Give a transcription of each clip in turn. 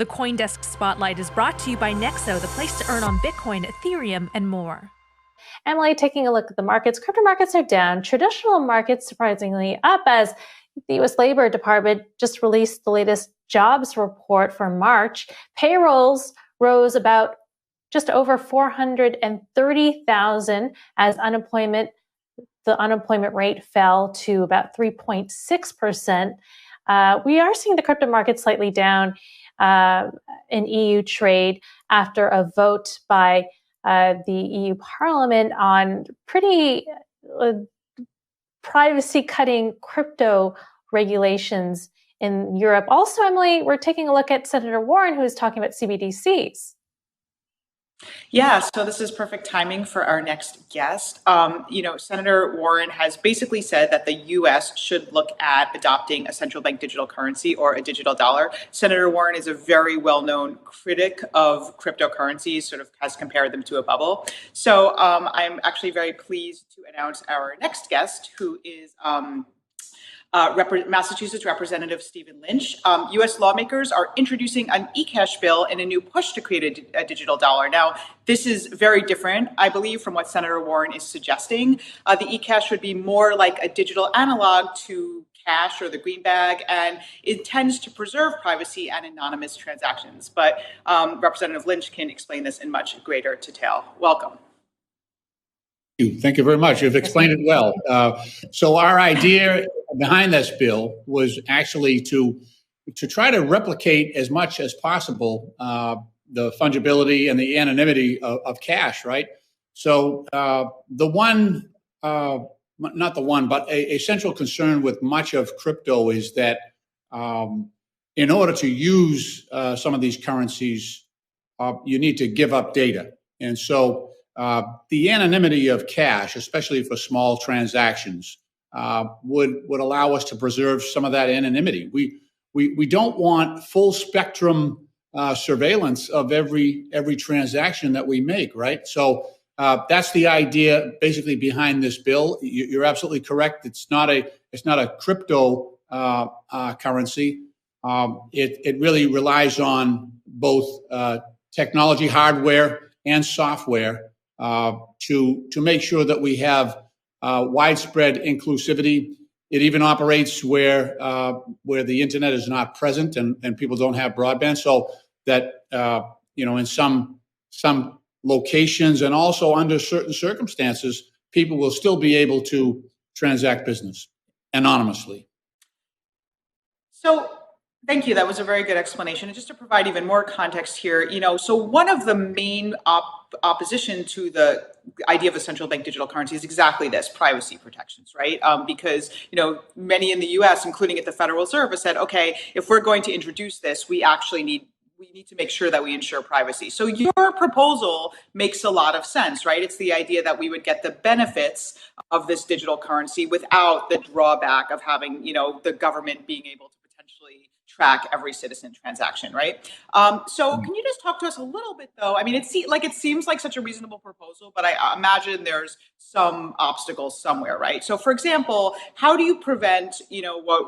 The CoinDesk Spotlight is brought to you by Nexo, the place to earn on Bitcoin, Ethereum, and more. Emily, taking a look at the markets, crypto markets are down. Traditional markets surprisingly up as the U.S. Labor Department just released the latest jobs report for March. Payrolls rose about just over 430,000 as the unemployment rate fell to about 3.6%. We are seeing the crypto market slightly down in EU trade after a vote by the EU Parliament on pretty privacy-cutting crypto regulations in Europe. Also, Emily, we're taking a look at Senator Warren, who is talking about CBDCs. Yeah, so this is perfect timing for our next guest. Senator Warren has basically said that the U.S. should look at adopting a central bank digital currency or a digital dollar. Senator Warren is a very well-known critic of cryptocurrencies, sort of has compared them to a bubble. So I'm actually very pleased to announce our next guest, who is Massachusetts Representative Stephen Lynch. U.S. lawmakers are introducing an ECASH bill and a new push to create a digital dollar. Now, this is very different, I believe, from what Senator Warren is suggesting. The ECASH would be more like a digital analog to cash or the green bag, and it tends to preserve privacy and anonymous transactions. But Representative Lynch can explain this in much greater detail. Welcome. Thank you very much. You've explained it well. So our idea behind this bill was actually to try to replicate as much as possible the fungibility and the anonymity of cash, right? So but a central concern with much of crypto is that in order to use some of these currencies, you need to give up data. And so the anonymity of cash, especially for small transactions, would allow us to preserve some of that anonymity. We don't want full spectrum surveillance of every transaction that we make, right? So that's the idea basically behind this bill. You're absolutely correct. It's not a crypto currency. It really relies on both technology, hardware, and software to make sure that we have widespread inclusivity. It even operates where the internet is not present and people don't have broadband, so that in some locations and also under certain circumstances, people will still be able to transact business anonymously. So thank you. That was a very good explanation. And just to provide even more context here, so one of the main opposition to the idea of a central bank digital currency is exactly this: privacy protections, right? Because, many in the US, including at the Federal Reserve, have said, okay, if we're going to introduce this, we need to make sure that we ensure privacy. So your proposal makes a lot of sense, right? It's the idea that we would get the benefits of this digital currency without the drawback of having, the government being able to potentially track every citizen transaction, right? So can you just talk to us a little bit, though? I mean, it seems like such a reasonable proposal, but I imagine there's some obstacles somewhere, right? So, for example, how do you prevent, what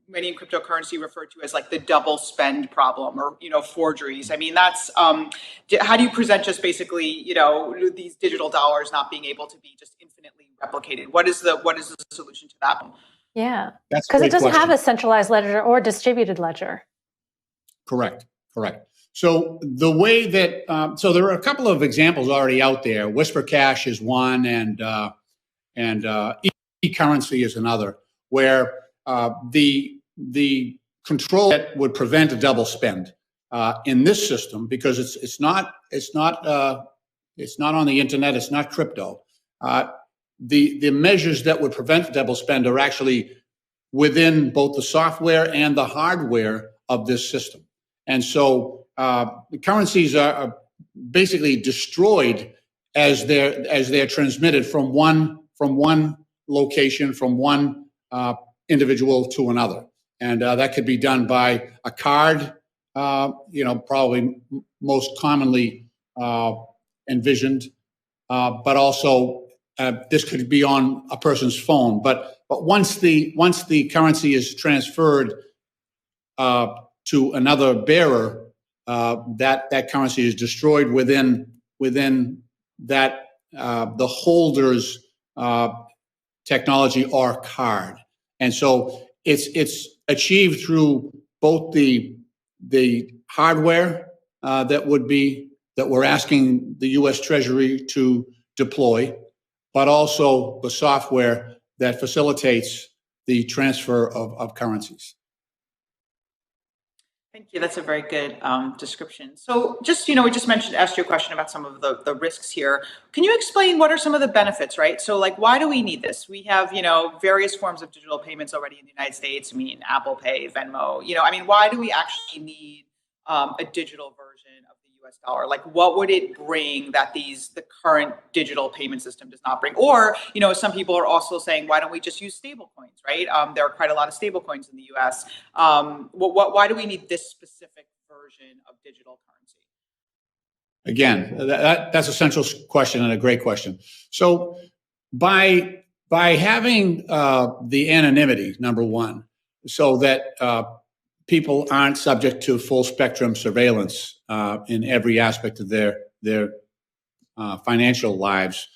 many in cryptocurrency refer to as like the double spend problem, or forgeries? I mean, that's how do you present just basically these digital dollars not being able to be just infinitely replicated? What is the solution to that one? Yeah, because it doesn't have a centralized ledger or distributed ledger. Correct. So the way that so there are a couple of examples already out there. Whisper Cash is one, and e-currency is another, where the control that would prevent a double spend in this system, because it's not on the internet, it's not crypto. The measures that would prevent double spend are actually within both the software and the hardware of this system. And so the currencies are basically destroyed as they're transmitted from one location, from one individual to another. And that could be done by a card, probably most commonly envisioned, but also this could be on a person's phone. But once the currency is transferred to another bearer, that currency is destroyed within that the holder's technology or card. And so it's achieved through both the hardware that we're asking the U.S. Treasury to deploy, but also the software that facilitates the transfer of currencies. Thank you. That's a very good description. So just, we just asked you a question about some of the risks here. Can you explain what are some of the benefits, right? So like, why do we need this? We have, various forms of digital payments already in the United States. I mean, Apple Pay, Venmo, why do we actually need a digital version of the US dollar? Like, what would it bring that the current digital payment system does not bring? Or, some people are also saying, why don't we just use stable coins, right? There are quite a lot of stable coins in the US. Why do we need this specific version of digital currency? Again, that's a central question and a great question. So by having the anonymity, number one, so that people aren't subject to full spectrum surveillance in every aspect of their financial lives,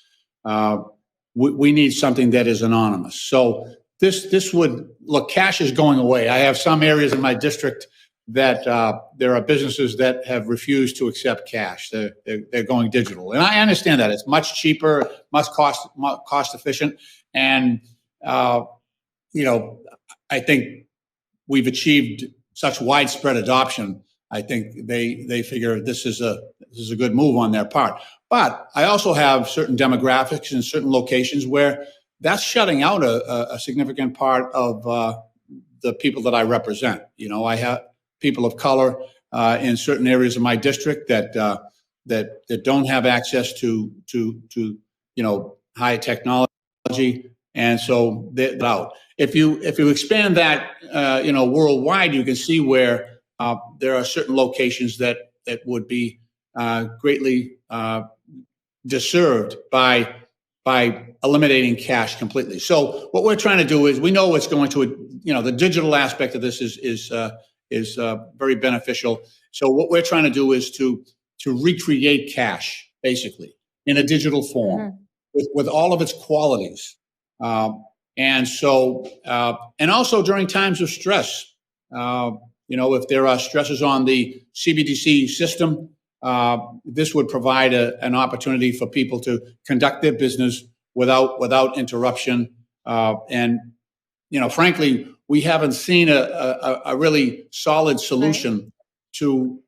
we need something that is anonymous. So this would look. Cash is going away. I have some areas in my district that there are businesses that have refused to accept cash. They're going digital, and I understand that it's much cheaper, much cost efficient, and I think we've achieved such widespread adoption. I think they figure this is a good move on their part. But I also have certain demographics in certain locations where that's shutting out a significant part of the people that I represent. I have people of color in certain areas of my district that don't have access to high technology, and so they're out. If you expand that worldwide, you can see where there are certain locations that would be greatly deserved by eliminating cash completely. So what we're trying to do is, we know it's going to, the digital aspect of this is very beneficial. So what we're trying to do is to recreate cash basically in a digital form with all of its qualities. And also during times of stress, if there are stresses on the CBDC system, this would provide an opportunity for people to conduct their business without interruption. And frankly, we haven't seen a really solid solution to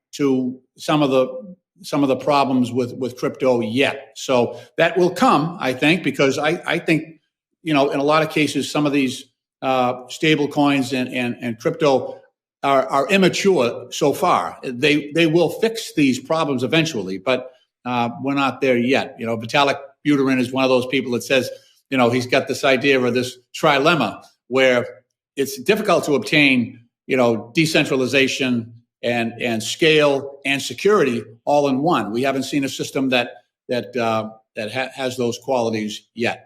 some of the problems with crypto yet. So that will come, I think, because I think in a lot of cases, some of these stable coins and crypto are immature so far. They will fix these problems eventually, but we're not there yet. Vitalik Buterin is one of those people that says, he's got this idea or this trilemma where it's difficult to obtain, decentralization and scale and security all in one. We haven't seen a system that has those qualities yet.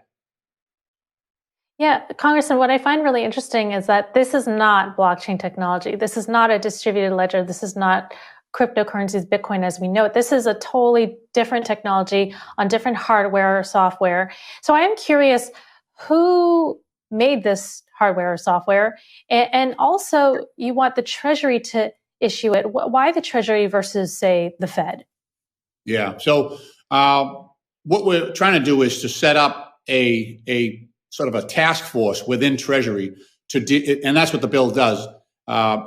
Yeah, Congressman, what I find really interesting is that this is not blockchain technology. This is not a distributed ledger. This is not cryptocurrencies, Bitcoin as we know it. This is a totally different technology on different hardware or software. So I am curious, who made this hardware or software? And also, you want the Treasury to issue it. Why the Treasury versus, say, the Fed? Yeah. So what we're trying to do is to set up a sort of a task force within Treasury and that's what the bill does.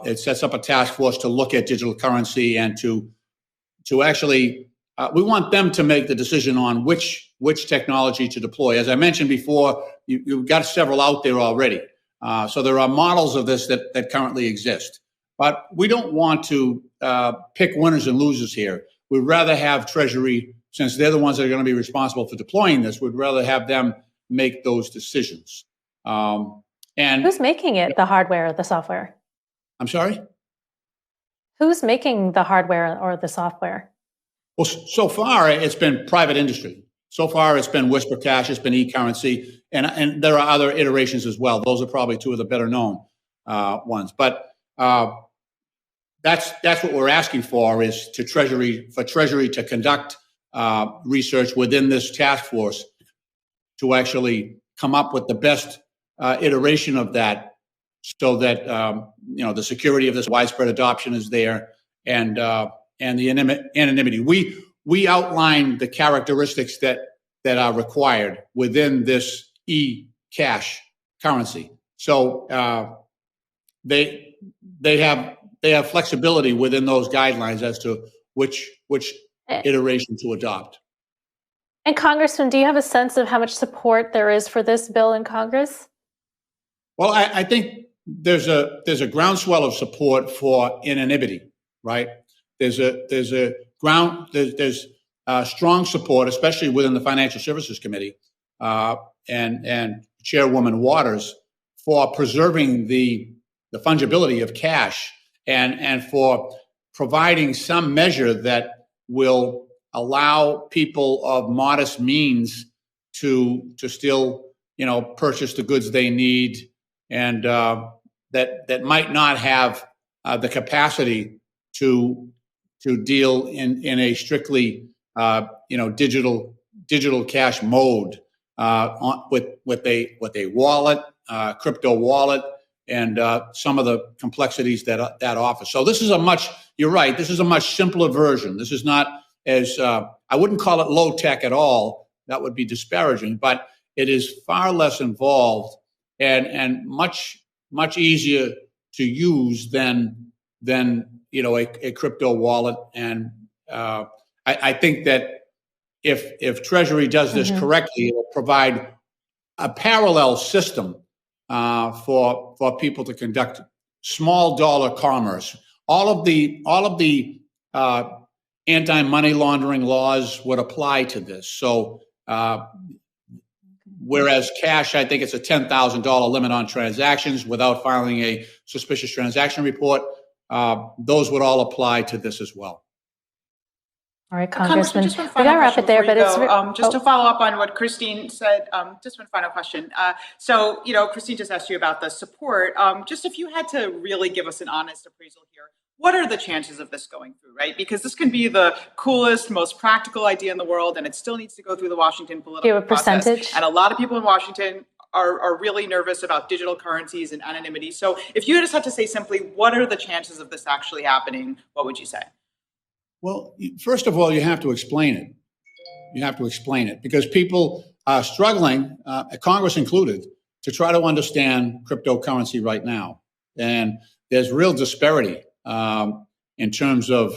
It sets up a task force to look at digital currency and to actually, we want them to make the decision on which technology to deploy. As I mentioned before, you've got several out there already. So there are models of this that currently exist. But we don't want to pick winners and losers here. We'd rather have Treasury, since they're the ones that are going to be responsible for deploying this, we'd rather have them make those decisions. And who's making it, the hardware or the software? I'm sorry? Who's making the hardware or the software? Well, so far it's been private industry. So far it's been WhisperCash, it's been e-currency, and there are other iterations as well. Those are probably two of the better known ones. But that's what we're asking for, is for Treasury to conduct research within this task force to actually come up with the best iteration of that, so that the security of this widespread adoption is there, and the anonymity. We outline the characteristics that are required within this ECASH currency. So they have flexibility within those guidelines as to which iteration to adopt. And Congressman, do you have a sense of how much support there is for this bill in Congress? Well, I think there's a groundswell of support for anonymity, right? There's strong support, especially within the Financial Services Committee and Chairwoman Waters, for preserving the fungibility of cash and for providing some measure that will allow people of modest means to still purchase the goods they need, and that might not have the capacity to deal in a strictly digital cash mode with a wallet, crypto wallet, and some of the complexities that offers. So this is you're right, this is a much simpler version. This is not as, I wouldn't call it low tech at all. That would be disparaging, but it is far less involved and much easier to use than a crypto wallet. And I think that if Treasury does this correctly, it will provide a parallel system for people to conduct small dollar commerce. All of the anti-money laundering laws would apply to this. So whereas cash, I think it's a $10,000 limit on transactions without filing a suspicious transaction report, those would all apply to this as well. All right, Congressman, we got to wrap it there, but just to follow up on what Christine said, just one final question. So, Christine just asked you about the support. Just if you had to really give us an honest appraisal here, what are the chances of this going through, right? Because this can be the coolest, most practical idea in the world, and it still needs to go through the Washington political process. Percentage? And a lot of people in Washington are really nervous about digital currencies and anonymity. So if you just had to say simply, what are the chances of this actually happening, what would you say? Well, first of all, you have to explain it. You have to explain it because people are struggling, Congress included, to try to understand cryptocurrency right now. And there's real disparity in terms of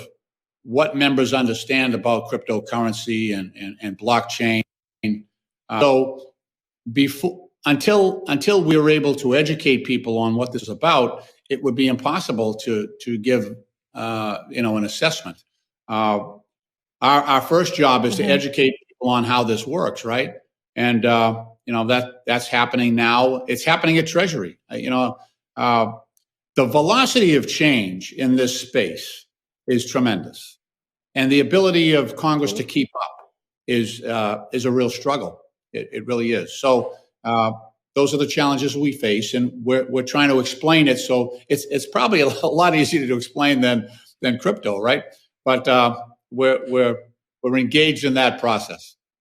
what members understand about cryptocurrency and blockchain. So until we were able to educate people on what this is about, it would be impossible to give an assessment. Our first job is to educate people on how this works, right? And that's happening now. It's happening at Treasury. The velocity of change in this space is tremendous, and the ability of Congress to keep up is a real struggle. It really is. So those are the challenges we face, and we're trying to explain it. So it's probably a lot easier to explain than crypto, right? But we're engaged in that process.